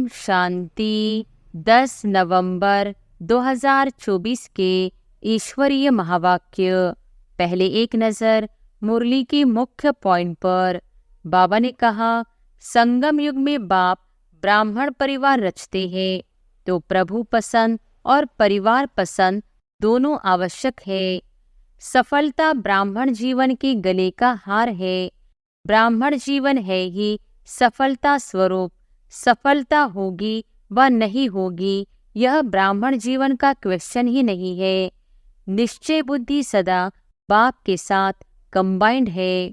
ओम शांति। 10 नवंबर 2024 के ईश्वरीय महावाक्य। पहले एक नज़र मुरली के मुख्य पॉइंट पर। बाबा ने कहा, संगम युग में बाप ब्राह्मण परिवार रचते हैं तो प्रभु पसंद और परिवार पसंद दोनों आवश्यक है। सफलता ब्राह्मण जीवन के गले का हार है। ब्राह्मण जीवन है ही सफलता स्वरूप। सफलता होगी व नहीं होगी, यह ब्राह्मण जीवन का क्वेश्चन ही नहीं है। निश्चय बुद्धि सदा बाप के साथ कंबाइंड है।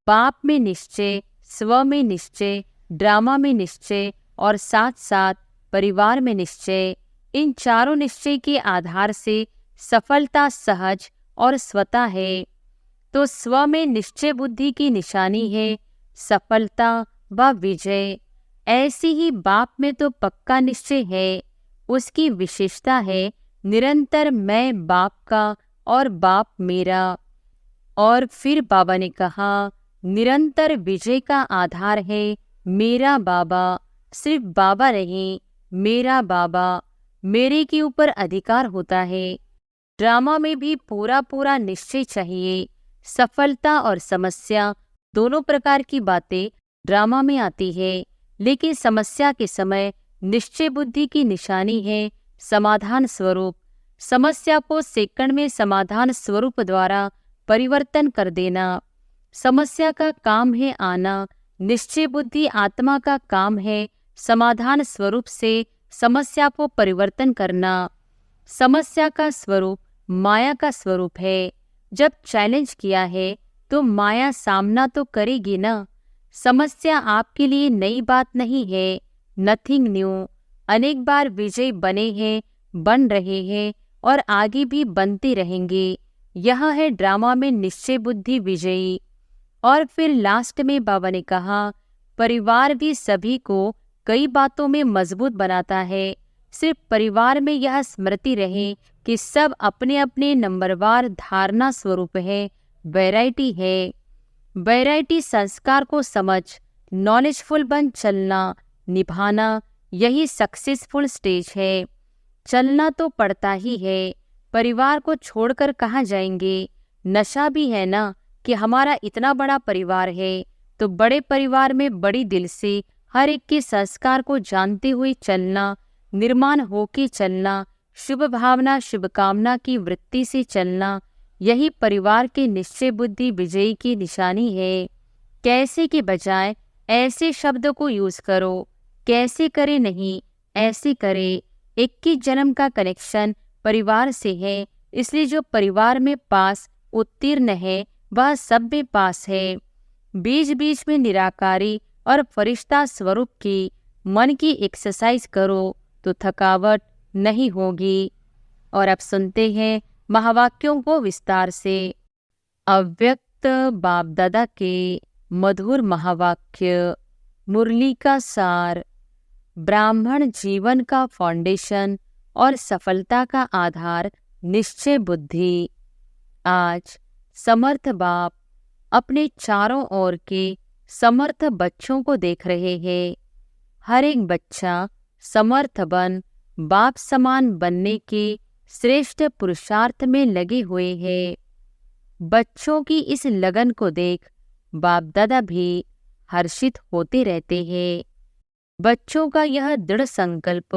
बाप में निश्चय, स्व में निश्चय, ड्रामा में निश्चय और साथ साथ परिवार में निश्चय। इन चारों निश्चय के आधार से सफलता सहज और स्वतः है। तो स्व में निश्चय बुद्धि की निशानी है सफलता व विजय। ऐसी ही बाप में तो पक्का निश्चय है। उसकी विशेषता है निरंतर मैं बाप का और बाप मेरा। और फिर बाबा ने कहा, निरंतर विजय का आधार है मेरा बाबा। सिर्फ बाबा नहीं, मेरा बाबा। मेरे के ऊपर अधिकार होता है। ड्रामा में भी पूरा पूरा निश्चय चाहिए। सफलता और समस्या दोनों प्रकार की बातें ड्रामा में आती है, लेकिन समस्या के समय निश्चय बुद्धि की निशानी है समाधान स्वरूप। समस्या को सेकंड में समाधान स्वरूप द्वारा परिवर्तन कर देना। समस्या का काम है आना, निश्चय बुद्धि आत्मा का काम है समाधान स्वरूप से समस्या को परिवर्तन करना। समस्या का स्वरूप माया का स्वरूप है। जब चैलेंज किया है तो माया सामना तो करेगी ना। समस्या आपके लिए नई बात नहीं है, नथिंग न्यू। अनेक बार विजय बने हैं, बन रहे हैं और आगे भी बनते रहेंगे। यह है ड्रामा में निश्चय बुद्धि विजयी। और फिर लास्ट में बाबा ने कहा, परिवार भी सभी को कई बातों में मजबूत बनाता है। सिर्फ परिवार में यह स्मृति रहे कि सब अपने अपने नंबरवार धारणा स्वरूप है, वैरायटी है। वैरायटी संस्कार को समझ नॉलेजफुल बन चलना, निभाना, यही सक्सेसफुल स्टेज है। चलना तो पड़ता ही है। परिवार को छोड़कर कहाँ जाएंगे। नशा भी है ना कि हमारा इतना बड़ा परिवार है, तो बड़े परिवार में बड़ी दिल से हर एक के संस्कार को जानते हुए चलना, निर्माण होके चलना, शुभ भावना शुभकामना की वृत्ति से चलना, यही परिवार के निश्चय बुद्धि विजयी की निशानी है। कैसे के बजाय ऐसे शब्दों को यूज करो। कैसे करे नहीं, ऐसे करे। 21 जन्म का कनेक्शन परिवार से है, इसलिए जो परिवार में पास उत्तीर्ण है वह सब में पास है। बीच बीच में निराकारी और फरिश्ता स्वरूप की मन की एक्सरसाइज करो तो थकावट नहीं होगी। और अब सुनते हैं महावाक्यों को विस्तार से। अव्यक्त बाप दादा के मधुर महावाक्य। मुरली का सार। ब्राह्मण जीवन का फाउंडेशन और सफलता का आधार निश्चय बुद्धि। आज समर्थ बाप अपने चारों ओर के समर्थ बच्चों को देख रहे हैं। हर एक बच्चा समर्थ बन बाप समान बनने के श्रेष्ठ पुरुषार्थ में लगे हुए हैं। बच्चों की इस लगन को देख बाप दादा भी हर्षित होते रहते हैं। बच्चों का यह दृढ़ संकल्प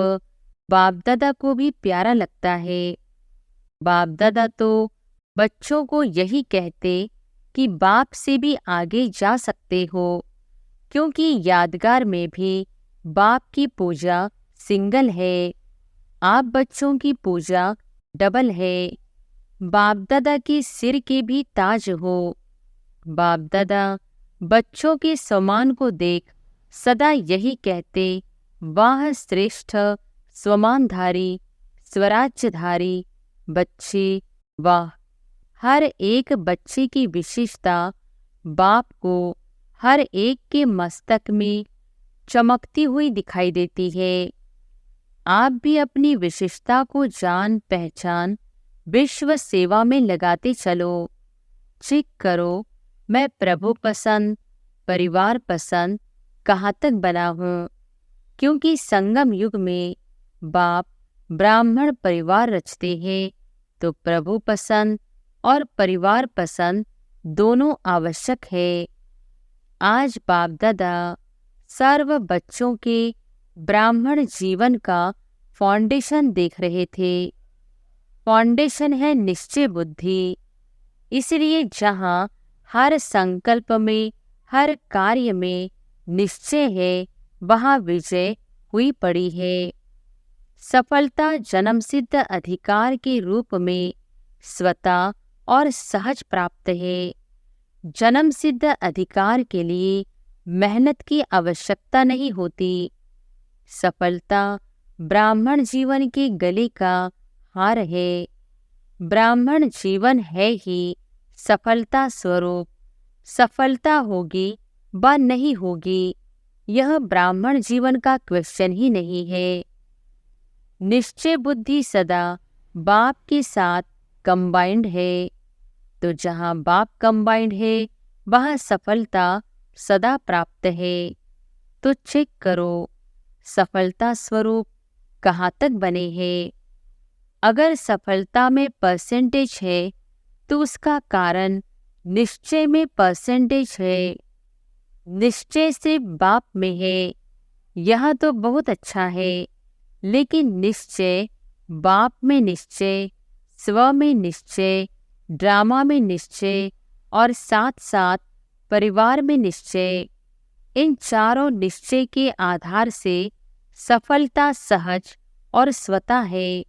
बाप दादा को भी प्यारा लगता है। बाप दादा तो बच्चों को यही कहते कि बाप से भी आगे जा सकते हो, क्योंकि यादगार में भी बाप की पूजा सिंगल है, आप बच्चों की पूजा डबल है। बाप दादा के सिर के भी ताज हो। बाप दादा बच्चों के सम्मान को देख सदा यही कहते, वाह श्रेष्ठ स्वमानधारी स्वराज्यधारी बच्चे, वाह। हर एक बच्चे की विशेषता बाप को हर एक के मस्तक में चमकती हुई दिखाई देती है। आप भी अपनी विशेषता को जान पहचान विश्व सेवा में लगाते चलो। चिक करो, मैं प्रभु पसंद परिवार पसंद कहाँ तक बना हूँ। क्योंकि संगम युग में बाप ब्राह्मण परिवार रचते हैं, तो प्रभु पसंद और परिवार पसंद दोनों आवश्यक है। आज बाप दादा सर्व बच्चों के ब्राह्मण जीवन का फाउंडेशन देख रहे थे। फाउंडेशन है निश्चय बुद्धि। इसलिए जहाँ हर संकल्प में, हर कार्य में निश्चय है, वहाँ विजय हुई पड़ी है। सफलता जन्मसिद्ध अधिकार के रूप में स्वतः और सहज प्राप्त है। जन्मसिद्ध अधिकार के लिए मेहनत की आवश्यकता नहीं होती। सफलता ब्राह्मण जीवन के गले का हार है। ब्राह्मण जीवन है ही सफलता स्वरूप। सफलता होगी व नहीं होगी, यह ब्राह्मण जीवन का क्वेश्चन ही नहीं है। निश्चय बुद्धि सदा बाप के साथ कंबाइंड है, तो जहाँ बाप कंबाइंड है वहाँ सफलता सदा प्राप्त है। तो चेक करो सफलता स्वरूप कहाँ तक बने हैं। अगर सफलता में परसेंटेज है तो उसका कारण निश्चय में परसेंटेज है। निश्चय से बाप में है, यह तो बहुत अच्छा है, लेकिन निश्चय, बाप में निश्चय, स्व में निश्चय, ड्रामा में निश्चय और साथ साथ परिवार में निश्चय, इन चारों निश्चय के आधार से सफलता सहज और स्वतः है।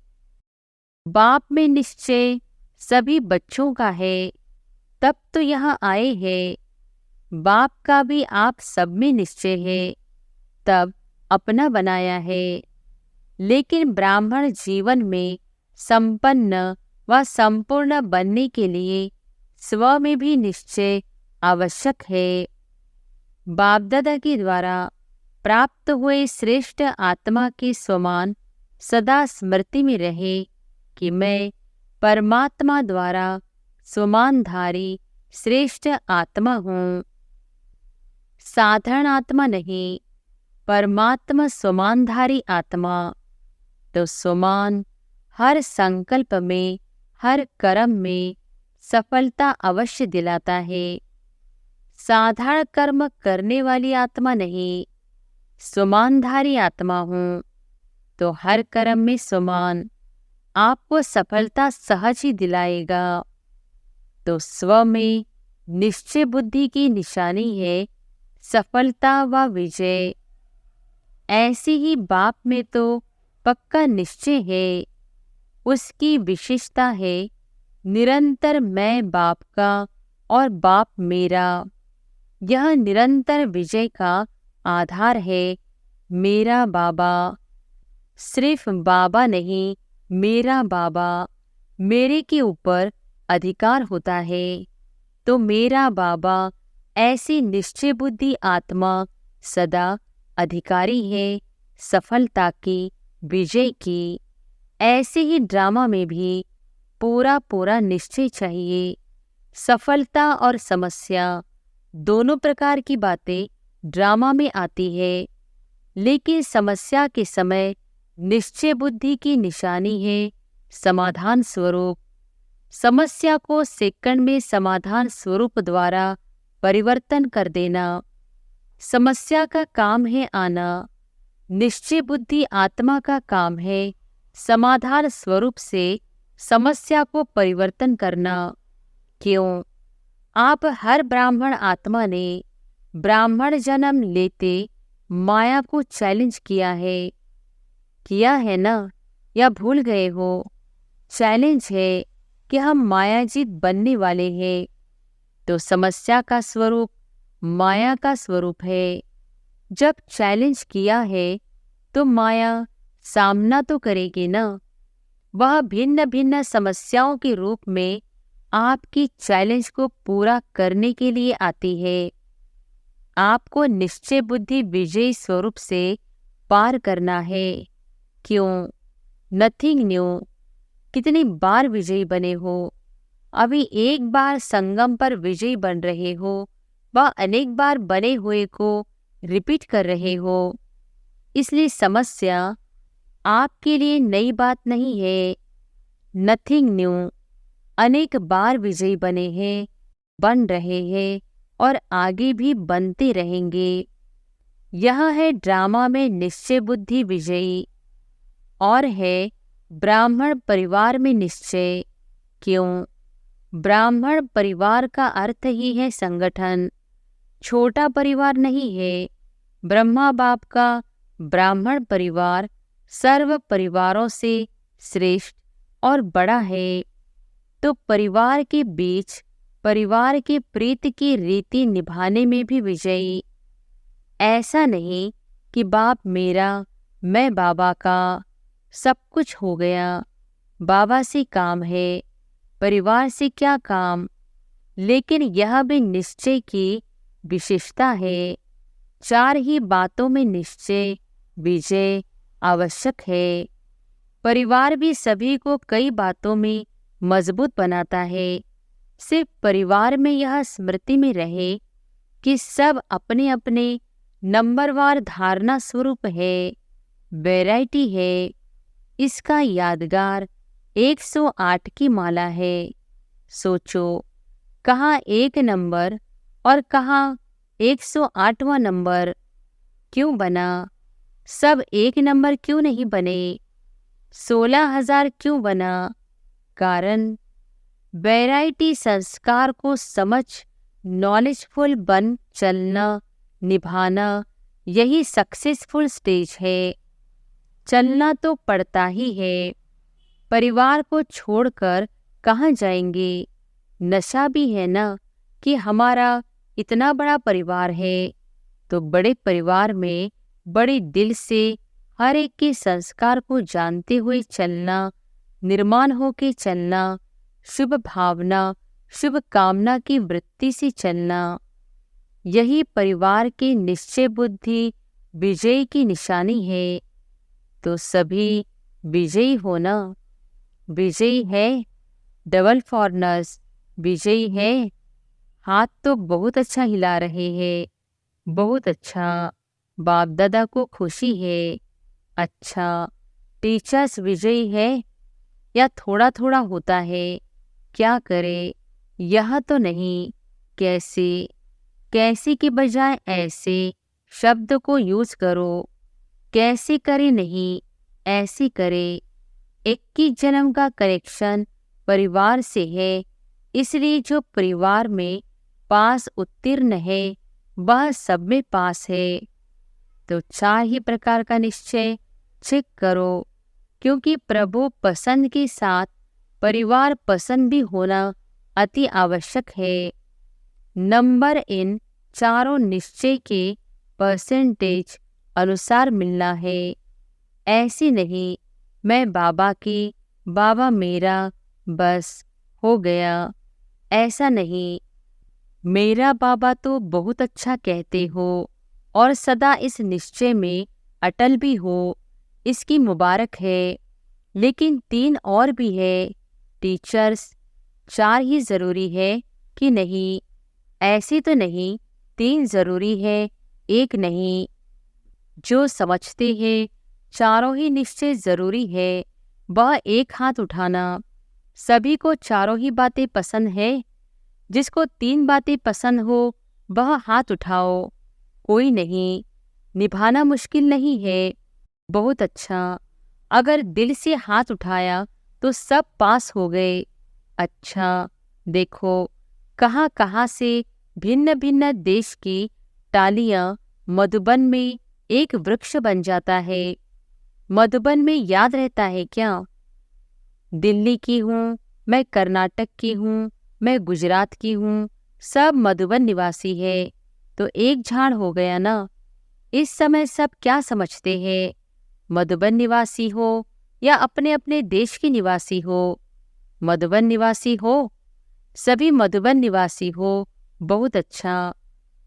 बाप में निश्चय सभी बच्चों का है, तब तो यहाँ आए हैं। बाप का भी आप सब में निश्चय है, तब अपना बनाया है। लेकिन ब्राह्मण जीवन में संपन्न व संपूर्ण बनने के लिए स्व में भी निश्चय आवश्यक है। बाप दादा के द्वारा प्राप्त हुए श्रेष्ठ आत्मा के समान सदा स्मृति में रहे कि मैं परमात्मा द्वारा स्वमानधारी श्रेष्ठ आत्मा हूँ। साधारण आत्मा नहीं, परमात्मा स्वमानधारी आत्मा। तो स्वमान हर संकल्प में, हर कर्म में सफलता अवश्य दिलाता है। साधारण कर्म करने वाली आत्मा नहीं, स्वमानधारी आत्मा हूँ, तो हर कर्म में स्वमान आपको सफलता सहज ही दिलाएगा। तो स्व में निश्चय बुद्धि की निशानी है सफलता व विजय। ऐसी ही बाप में तो पक्का निश्चय है। उसकी विशेषता है निरंतर मैं बाप का और बाप मेरा। यह निरंतर विजय का आधार है। मेरा बाबा, सिर्फ बाबा नहीं, मेरा बाबा, मेरे के ऊपर अधिकार होता है। तो मेरा बाबा ऐसी निश्चय बुद्धि आत्मा सदा अधिकारी है सफलता की, विजय की। ऐसे ही ड्रामा में भी पूरा पूरा निश्चय चाहिए। सफलता और समस्या दोनों प्रकार की बातें ड्रामा में आती है, लेकिन समस्या के समय निश्चय बुद्धि की निशानी है समाधान स्वरूप। समस्या को सेकंड में समाधान स्वरूप द्वारा परिवर्तन कर देना। समस्या का काम है आना, निश्चय बुद्धि आत्मा का काम है समाधान स्वरूप से समस्या को परिवर्तन करना। क्यों? आप हर ब्राह्मण आत्मा ने ब्राह्मण जन्म लेते माया को चैलेंज किया है ना, या भूल गए हो? चैलेंज है कि हम मायाजीत बनने वाले हैं। तो समस्या का स्वरूप माया का स्वरूप है। जब चैलेंज किया है तो माया सामना तो करेगी ना। वह भिन्न भिन्न समस्याओं के रूप में आपकी चैलेंज को पूरा करने के लिए आती है। आपको निश्चय बुद्धि विजयी स्वरूप से पार करना है। क्यों? Nothing new. कितनी बार विजयी बने हो? अभी एक बार संगम पर विजयी बन रहे हो, वह अनेक बार बने हुए को रिपीट कर रहे हो। इसलिए समस्या आपके लिए नई बात नहीं है। Nothing new. अनेक बार विजयी बने हैं, बन रहे हैं और आगे भी बनते रहेंगे। यह है ड्रामा में निश्चय बुद्धि विजयी और है ब्राह्मण परिवार में निश्चय। क्यों? ब्राह्मण परिवार का अर्थ ही है संगठन। छोटा परिवार नहीं है। ब्रह्मा बाप का ब्राह्मण परिवार सर्व परिवारों से श्रेष्ठ और बड़ा है। तो परिवार के बीच परिवार के प्रीति की रीति निभाने में भी विजयी। ऐसा नहीं कि बाप मेरा, मैं बाबा का, सब कुछ हो गया, बाबा से काम है, परिवार से क्या काम। लेकिन यह भी निश्चय की विशेषता है। 4 ही बातों में निश्चय विजय आवश्यक है। परिवार भी सभी को कई बातों में मजबूत बनाता है। सिर्फ परिवार में यह स्मृति में रहे कि सब अपने अपने नंबरवार धारणा स्वरूप है, वैरायटी है। इसका यादगार 108 की माला है। सोचो, कहाँ 1 नंबर और कहाँ 108वां नंबर क्यों बना? सब 1 नंबर क्यों नहीं बने? 16,000 क्यों बना? कारण वैरायटी संस्कार को समझ नॉलेजफुल बन चलना, निभाना, यही सक्सेसफुल स्टेज है। चलना तो पड़ता ही है। परिवार को छोड़कर कहाँ जाएंगे? नशा भी है ना कि हमारा इतना बड़ा परिवार है। तो बड़े परिवार में बड़े दिल से हर एक के संस्कार को जानते हुए चलना, निर्माण होके चलना, शुभ भावना, शुभ कामना की वृत्ति से चलना, यही परिवार के निश्चय बुद्धि विजय की निशानी है। तो सभी विजयी होना। विजयी है डबल फॉरनर्स, विजयी है। हाथ तो बहुत अच्छा हिला रहे हैं, बहुत अच्छा। बाप दादा को खुशी है। अच्छा, टीचर्स विजयी है या थोड़ा थोड़ा होता है? क्या करे? यह तो नहीं। कैसे? कैसे के बजाय ऐसे शब्द को यूज करो। कैसे करे नहीं, ऐसे करे। 21 जन्म का कनेक्शन परिवार से है। इसलिए जो परिवार में पास उत्तीर्ण है वह सब में पास है। तो 4 ही प्रकार का निश्चय चेक करो, क्योंकि प्रभु पसंद के साथ परिवार पसंद भी होना अति आवश्यक है। नंबर इन चारों निश्चय के परसेंटेज अनुसार मिलना है। ऐसी नहीं मैं बाबा की, बाबा मेरा, बस हो गया। ऐसा नहीं। मेरा बाबा तो बहुत अच्छा कहते हो और सदा इस निश्चय में अटल भी हो, इसकी मुबारक है। लेकिन 3 और भी है। टीचर्स 4 ही जरूरी है कि नहीं? ऐसे तो नहीं, 3 जरूरी है, 1 नहीं। जो समझते हैं चारों ही निश्चय जरूरी है, वह एक हाथ उठाना। सभी को चारों ही बातें पसंद है। जिसको 3 बातें पसंद हो वह हाथ उठाओ। कोई नहीं। निभाना मुश्किल नहीं है। बहुत अच्छा। अगर दिल से हाथ उठाया तो सब पास हो गए। अच्छा, देखो कहाँ कहाँ से भिन्न भिन्न देश की टालियां मधुबन में एक वृक्ष बन जाता है। मधुबन में याद रहता है क्या? दिल्ली की हूँ, मैं कर्नाटक की हूँ, मैं गुजरात की हूँ, सब मधुबन निवासी है। तो एक झाड़ हो गया ना। इस समय सब क्या समझते हैं? मधुबन निवासी हो या अपने अपने देश के निवासी हो? मधुबन निवासी हो। सभी मधुबन निवासी हो, बहुत अच्छा।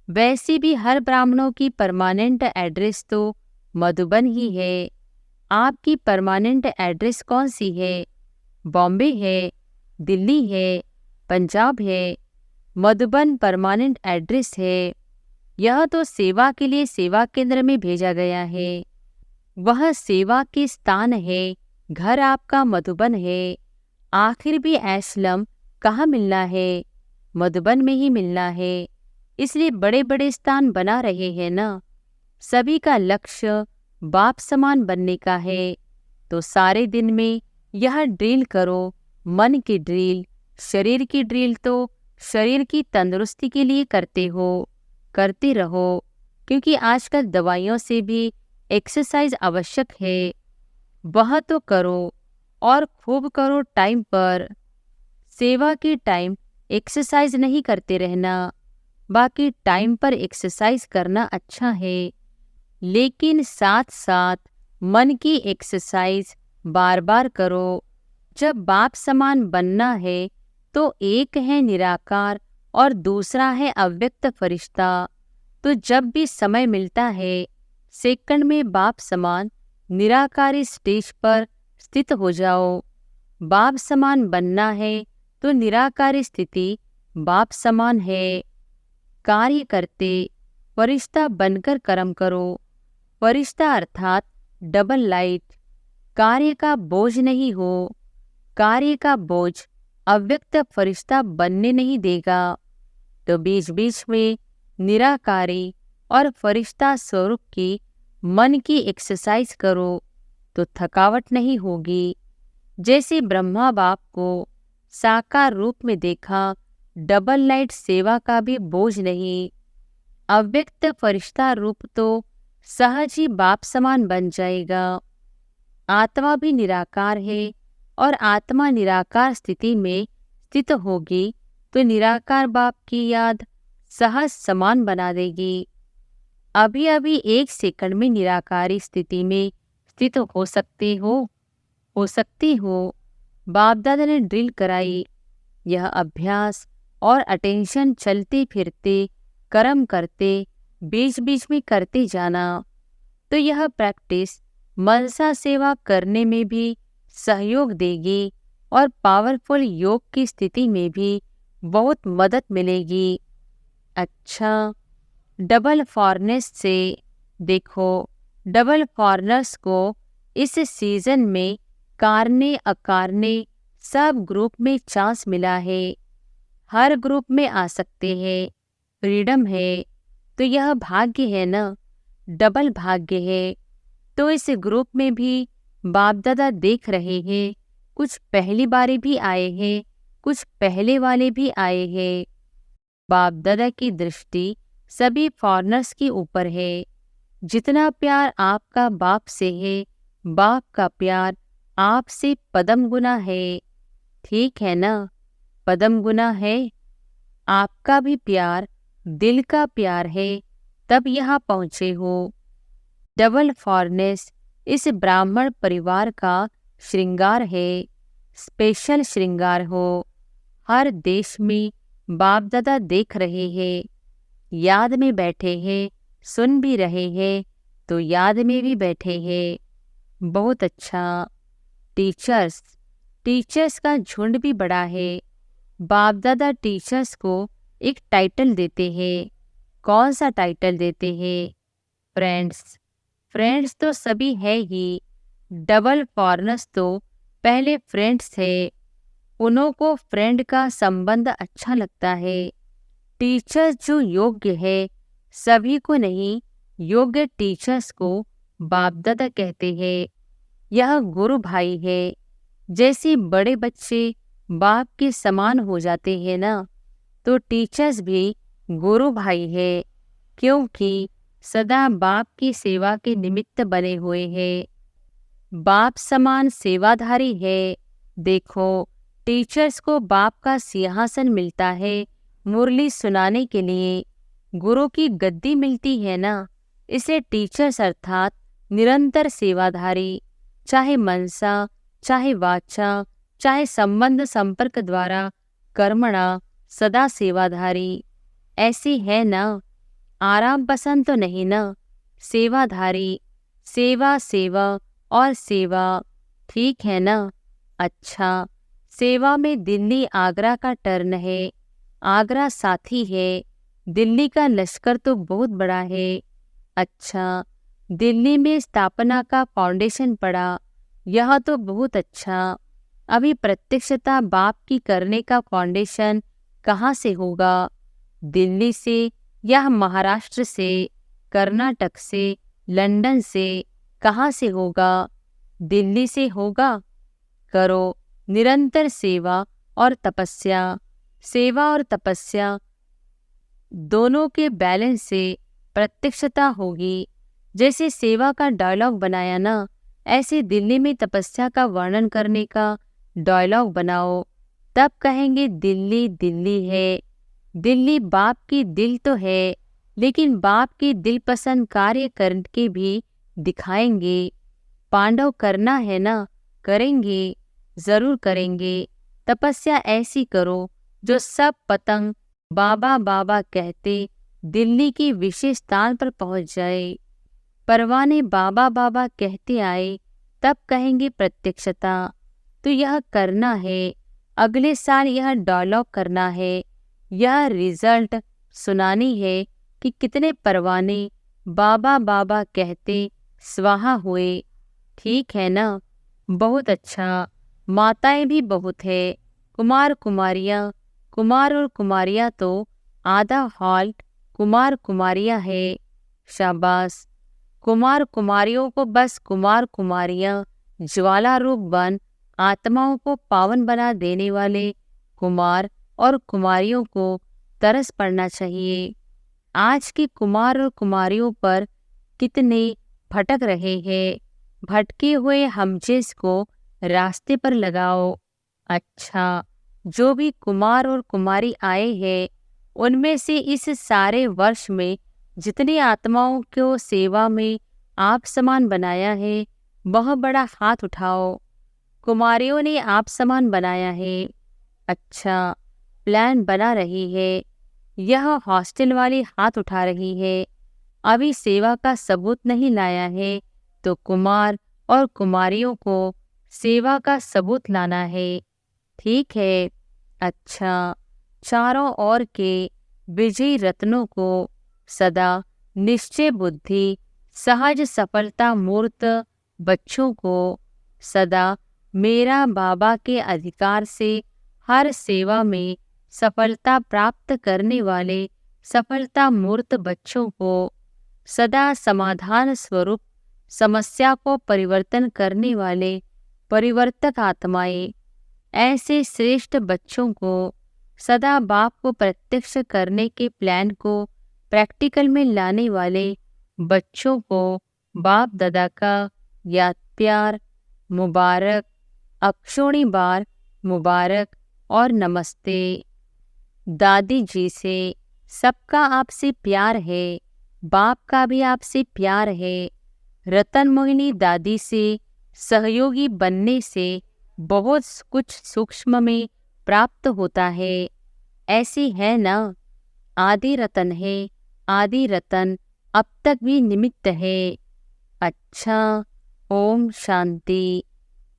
वैसे भी हर ब्राह्मणों की परमानेंट एड्रेस तो मधुबन ही है। आपकी परमानेंट एड्रेस कौन सी है? बॉम्बे है, दिल्ली है, पंजाब है। मधुबन परमानेंट एड्रेस है। यह तो सेवा के लिए सेवा केंद्र में भेजा गया है। वह सेवा के स्थान है, घर आपका मधुबन है। आखिर भी ऐशलम कहाँ मिलना है, मधुबन में ही मिलना है। इसलिए बड़े बड़े स्थान बना रहे हैं ना। सभी का लक्ष्य बाप समान बनने का है। तो सारे दिन में यह ड्रिल करो, मन की ड्रिल। शरीर की ड्रिल तो शरीर की तंदुरुस्ती के लिए करते हो, करते रहो, क्योंकि आजकल दवाइयों से भी एक्सरसाइज आवश्यक है। वह तो करो और खूब करो टाइम पर। सेवा के टाइम एक्सरसाइज नहीं करते रहना, बाकी टाइम पर एक्सरसाइज करना अच्छा है। लेकिन साथ साथ मन की एक्सरसाइज बार बार करो। जब बाप समान बनना है तो एक है निराकार और दूसरा है अव्यक्त फरिश्ता। तो जब भी समय मिलता है, सेकंड में बाप समान निराकारी स्टेज पर स्थित हो जाओ। बाप समान बनना है तो निराकारी स्थिति बाप समान है। कार्य करते फरिश्ता बनकर कर्म करो। फरिश्ता अर्थात डबल लाइट। कार्य का बोझ नहीं हो। कार्य का बोझ अव्यक्त फरिश्ता बनने नहीं देगा। तो बीच बीच में निराकारी और फरिश्ता स्वरूप की मन की एक्सरसाइज करो तो थकावट नहीं होगी। जैसे ब्रह्मा बाप को साकार रूप में देखा, डबल लाइट सेवा का भी बोझ नहीं। अव्यक्त फरिश्ता रूप तो सहज ही बाप समान बन जाएगा। आत्मा भी निराकार है और आत्मा निराकार स्थिति में स्थित होगी तो निराकार बाप की याद सहज समान बना देगी। अभी अभी एक सेकंड में निराकारी स्थिति में स्थित हो सकती हो। बाप दादा ने ड्रिल कराई। यह अभ्यास और अटेंशन चलते फिरते कर्म करते बीच बीच में करते जाना। तो यह प्रैक्टिस मनसा सेवा करने में भी सहयोग देगी और पावरफुल योग की स्थिति में भी बहुत मदद मिलेगी। अच्छा, डबल फॉरनेस से देखो, डबल फॉरनर्स को इस सीजन में कारने अकारने सब ग्रुप में चांस मिला है। हर ग्रुप में आ सकते हैं, फ्रीडम है। तो यह भाग्य है ना, डबल भाग्य है। तो इस ग्रुप में भी बाप दादा देख रहे हैं। कुछ पहली बारी भी आए हैं, कुछ पहले वाले भी आए हैं। बाप दादा की दृष्टि सभी फॉरनर्स के ऊपर है। जितना प्यार आपका बाप से है, बाप का प्यार आपसे पदम गुना है। ठीक है ना, पदम गुना है। आपका भी प्यार दिल का प्यार है, तब यहाँ पहुँचे हो। डबल फॉरनेस इस ब्राह्मण परिवार का श्रृंगार है, स्पेशल श्रृंगार हो। हर देश में बाप दादा देख रहे हैं, याद में बैठे हैं, सुन भी रहे हैं तो याद में भी बैठे हैं। बहुत अच्छा। टीचर्स का झुंड भी बड़ा है। बाप दादा टीचर्स को एक टाइटल देते हैं। कौन सा टाइटल देते हैं? फ्रेंड्स तो सभी है ही। डबल फॉरनर्स तो पहले फ्रेंड्स थे, उन्हों को फ्रेंड का संबंध अच्छा लगता है। टीचर्स जो योग्य है, सभी को नहीं, योग्य टीचर्स को बाप दादा कहते हैं। यह गुरु भाई है। जैसे बड़े बच्चे बाप के समान हो जाते हैं ना, तो टीचर्स भी गुरु भाई है, क्योंकि सदा बाप की सेवा के निमित्त बने हुए हैं। बाप समान सेवाधारी है। देखो, टीचर्स को बाप का सिंहासन मिलता है मुरली सुनाने के लिए, गुरु की गद्दी मिलती है ना। इसे टीचर्स अर्थात निरंतर सेवाधारी, चाहे मनसा, चाहे वाचा, चाहे संबंध संपर्क द्वारा कर्मणा, सदा सेवाधारी। ऐसी है ना, आराम पसंद तो नहीं ना, सेवाधारी। सेवा सेवा और सेवा, ठीक है ना। अच्छा, सेवा में दिल्ली आगरा का टर्न है। आगरा साथी है, दिल्ली का लश्कर तो बहुत बड़ा है। अच्छा, दिल्ली में स्थापना का फाउंडेशन पड़ा, यह तो बहुत अच्छा। अभी प्रत्यक्षता बाप की करने का फाउंडेशन कहाँ से होगा? दिल्ली से या महाराष्ट्र से, कर्नाटक से, लंदन से? कहाँ से होगा? दिल्ली से होगा। करो निरंतर सेवा और तपस्या। सेवा और तपस्या दोनों के बैलेंस से प्रत्यक्षता होगी। जैसे सेवा का डायलॉग बनाया ना, ऐसे दिल्ली में तपस्या का वर्णन करने का डायलॉग बनाओ। तब कहेंगे दिल्ली दिल्ली है। दिल्ली बाप की दिल तो है, लेकिन बाप की दिल पसंद कार्य करके भी दिखाएंगे। पांडव करना है ना, करेंगे, जरूर करेंगे। तपस्या ऐसी करो जो सब पतंग बाबा बाबा कहते दिल्ली की विशेष स्थान पर पहुंच जाए। परवाने बाबा बाबा कहते आए, तब कहेंगे प्रत्यक्षता। तो यह करना है, अगले साल यह डायलॉग करना है, यह रिजल्ट सुनानी है कि कितने परवाने बाबा बाबा कहते स्वाहा हुए। ठीक है ना? बहुत अच्छा। माताएं भी बहुत है, कुमार कुमारियाँ। कुमार और कुमारियाँ तो आधा हॉल्ट कुमार कुमारियाँ है। शाबाश। कुमार कुमारियों को बस कुमार कुमारियाँ ज्वाला रूप बन आत्माओं को पावन बना देने वाले कुमार और कुमारियों को तरस पड़ना चाहिए। आज के कुमार और कुमारियों पर कितने भटक रहे हैं। भटके हुए हमजेस को रास्ते पर लगाओ। अच्छा, जो भी कुमार और कुमारी आए हैं, उनमें से इस सारे वर्ष में जितनी आत्माओं को सेवा में आप समान बनाया है, वह बड़ा हाथ उठाओ। कुमारियों ने आप समान बनाया है। अच्छा, प्लान बना रही है। यह हॉस्टल वाली हाथ उठा रही है, अभी सेवा का सबूत नहीं लाया है, तो कुमार और कुमारियों को सेवा का सबूत लाना है। ठीक है। अच्छा, चारों ओर के विजयी रत्नों को सदा निश्चय बुद्धि सहज सफलता मूर्त बच्चों को सदा मेरा बाबा के अधिकार से हर सेवा में सफलता प्राप्त करने वाले सफलता मूर्त बच्चों को सदा समाधान स्वरूप समस्या को परिवर्तन करने वाले परिवर्तक आत्माएं, ऐसे श्रेष्ठ बच्चों को सदा बाप को प्रत्यक्ष करने के प्लान को प्रैक्टिकल में लाने वाले बच्चों को बाप दादा का याद प्यार मुबारक, अक्षोणी बार मुबारक और नमस्ते। दादी जी से सबका आपसे प्यार है, बाप का भी आपसे प्यार है। रतन मोहिनी दादी से सहयोगी बनने से बहुत कुछ सूक्ष्म में प्राप्त होता है। ऐसी है ना? आदि रतन है, आदि रतन अब तक भी निमित्त है। अच्छा, ओम शांति।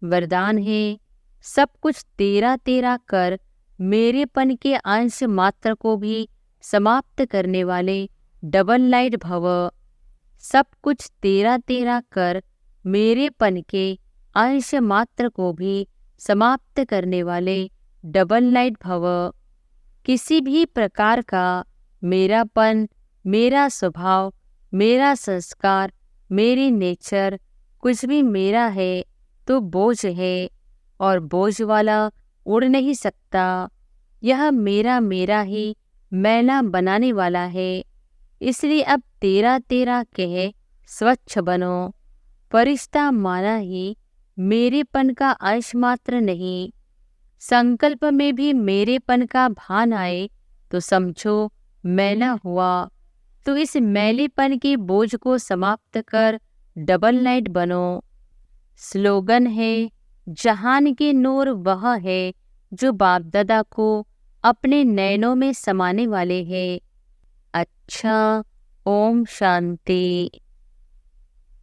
वरदान है, सब कुछ तेरा तेरा कर मेरेपन के अंश मात्र को भी समाप्त करने वाले डबल लाइट भव। सब कुछ तेरा तेरा कर मेरेपन के अंश मात्र को भी समाप्त करने वाले डबल लाइट भव। किसी भी प्रकार का मेरापन, मेरा स्वभाव, मेरा संस्कार, मेरी नेचर कुछ भी मेरा है तो बोझ है, और बोझ वाला उड़ नहीं सकता। यह मेरा मेरा ही मैला बनाने वाला है। इसलिए अब तेरा तेरा कह स्वच्छ बनो। फरिश्ता माना ही मेरेपन का अंश मात्र नहीं। संकल्प में भी मेरेपन का भान आए तो समझो मैला हुआ। तो इस मैलेपन के बोझ को समाप्त कर डबल लाइट बनो। स्लोगन है, जहान के नूर वह है जो बाप दादा को अपने नैनों में समाने वाले हैं। अच्छा, ओम शांति।